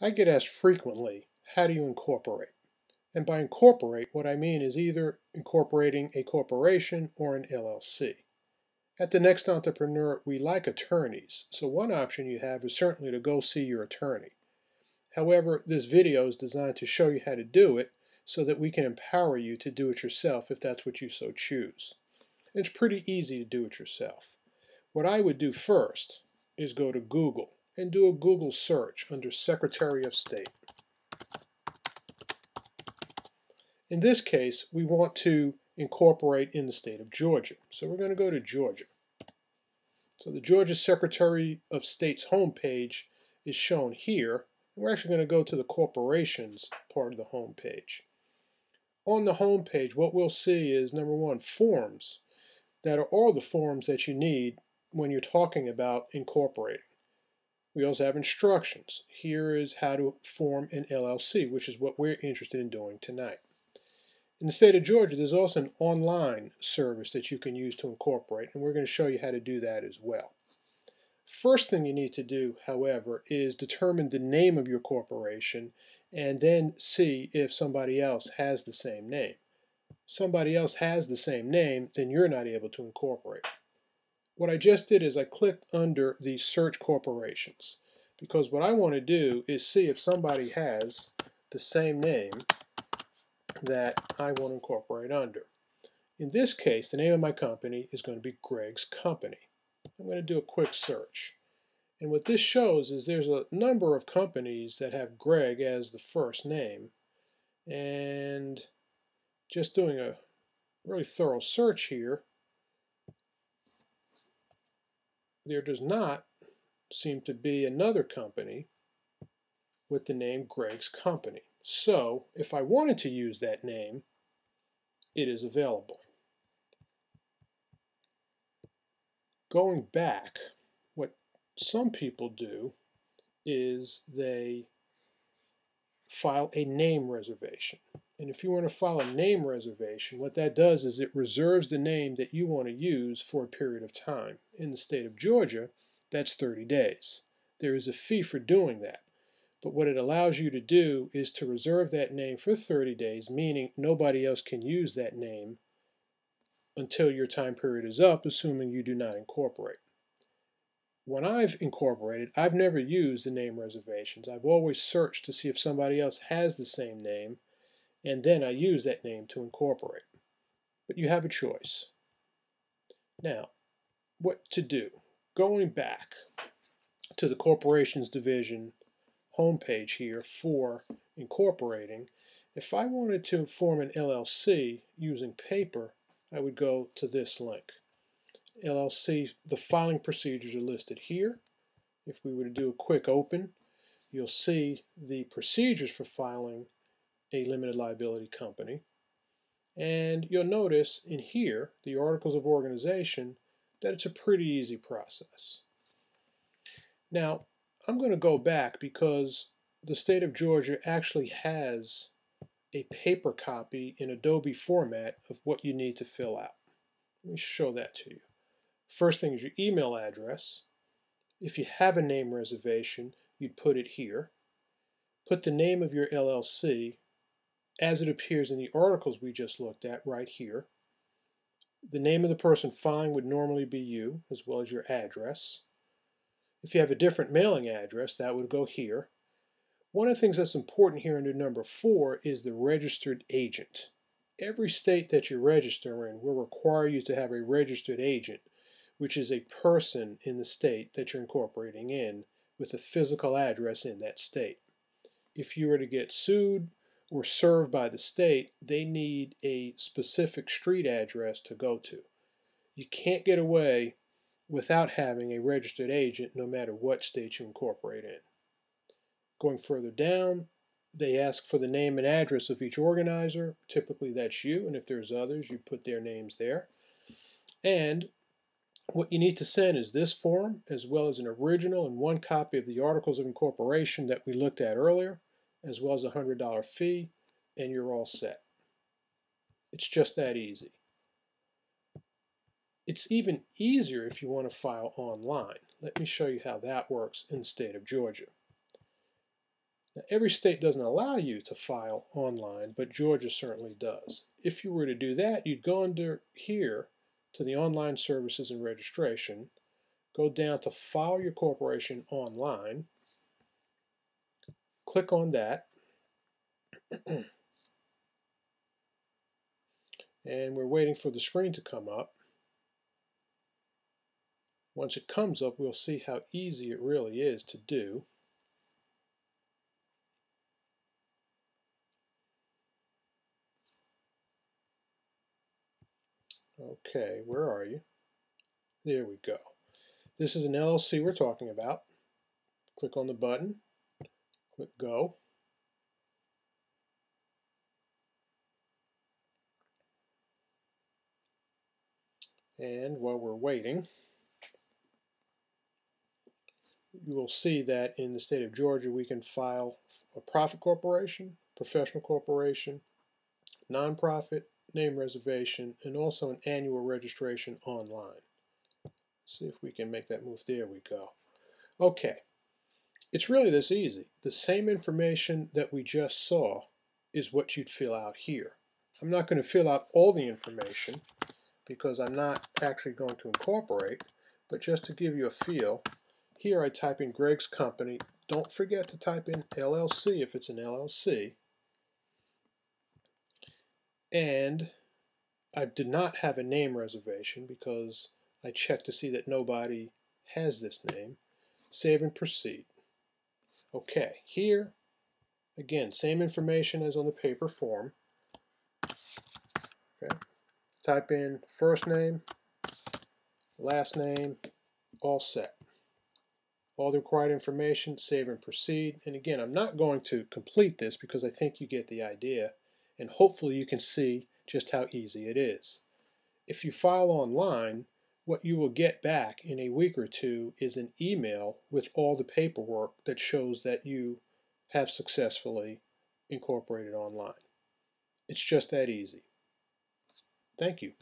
I get asked frequently, how do you incorporate? And by incorporate, what I mean is either incorporating a corporation or an LLC. At the Next Entrepreneur, we like attorneys, so one option you have is certainly to go see your attorney. However, this video is designed to show you how to do it so that we can empower you to do it yourself if that's what you so choose. It's pretty easy to do it yourself. What I would do first is go to Google and do a Google search under Secretary of State. In this case, we want to incorporate in the state of Georgia. So we're going to go to Georgia. So the Georgia Secretary of State's homepage is shown here. And we're actually going to go to the corporations part of the homepage. On the homepage, what we'll see is, number one, forms that are all the forms that you need when you're talking about incorporating. We also have instructions. Here is how to form an LLC, which is what we're interested in doing tonight. In the state of Georgia, there's also an online service that you can use to incorporate, and we're going to show you how to do that as well. First thing you need to do, however, is determine the name of your corporation and then see if somebody else has the same name. If somebody else has the same name, then you're not able to incorporate. What I just did is I clicked under the search corporations, because what I want to do is see if somebody has the same name that I want to incorporate under. In this case, the name of my company is going to be Greg's Company. I'm going to do a quick search. And what this shows is there's a number of companies that have Greg as the first name. And just doing a really thorough search here, there does not seem to be another company with the name Greg's Company. So if I wanted to use that name, it is available. Going back, what some people do is they file a name reservation. And if you want to file a name reservation, what that does is it reserves the name that you want to use for a period of time. In the state of Georgia, that's 30 days. There is a fee for doing that. But what it allows you to do is to reserve that name for 30 days, meaning nobody else can use that name until your time period is up, assuming you do not incorporate. When I've incorporated, I've never used the name reservations. I've always searched to see if somebody else has the same name, and then I use that name to incorporate. But you have a choice. Now, what to do? Going back to the Corporations Division homepage here for incorporating, if I wanted to form an LLC using paper, I would go to this link. LLC, the filing procedures are listed here. If we were to do a quick open, you'll see the procedures for filing a limited liability company. And you'll notice in here, the articles of organization, that it's a pretty easy process. Now, I'm going to go back because the state of Georgia actually has a paper copy in Adobe format of what you need to fill out. Let me show that to you. First thing is your email address. If you have a name reservation, you'd put it here. Put the name of your LLC as it appears in the articles we just looked at right here. The name of the person filing would normally be you, as well as your address. If you have a different mailing address, that would go here. One of the things that's important here under number 4 is the registered agent. Every state that you register in will require you to have a registered agent, which is a person in the state that you're incorporating in with a physical address in that state. If you were to get sued or served by the state, they need a specific street address to go to. You can't get away without having a registered agent no matter what state you incorporate in. Going further down, they ask for the name and address of each organizer. Typically that's you, and if there's others, you put their names there. And what you need to send is this form, as well as an original and one copy of the Articles of Incorporation that we looked at earlier, as well as a $100 fee, and you're all set. It's just that easy. It's even easier if you want to file online. Let me show you how that works in the state of Georgia. Now, every state doesn't allow you to file online, but Georgia certainly does. If you were to do that, you'd go under here to the Online Services and Registration, go down to File Your Corporation Online, click on that, and we're waiting for the screen to come up. Once it comes up, we'll see how easy it really is to do. Okay, where are you? There we go. This is an LLC we're talking about. Click on the button, click Go. And while we're waiting, you will see that in the state of Georgia we can file a profit corporation, professional corporation, nonprofit, name reservation, and also an annual registration online. Let's see if we can make that move. There we go. Okay, it's really this easy. The same information that we just saw is what you'd fill out here. I'm not going to fill out all the information because I'm not actually going to incorporate, but just to give you a feel, here I type in Greg's company. Don't forget to type in LLC if it's an LLC. And I did not have a name reservation because I checked to see that nobody has this name. Save and proceed. Okay, here, again, same information as on the paper form. Okay. Type in first name, last name, all set. All the required information, save and proceed. And again, I'm not going to complete this because I think you get the idea, and hopefully you can see just how easy it is. If you file online, what you will get back in a week or two is an email with all the paperwork that shows that you have successfully incorporated online. It's just that easy. Thank you.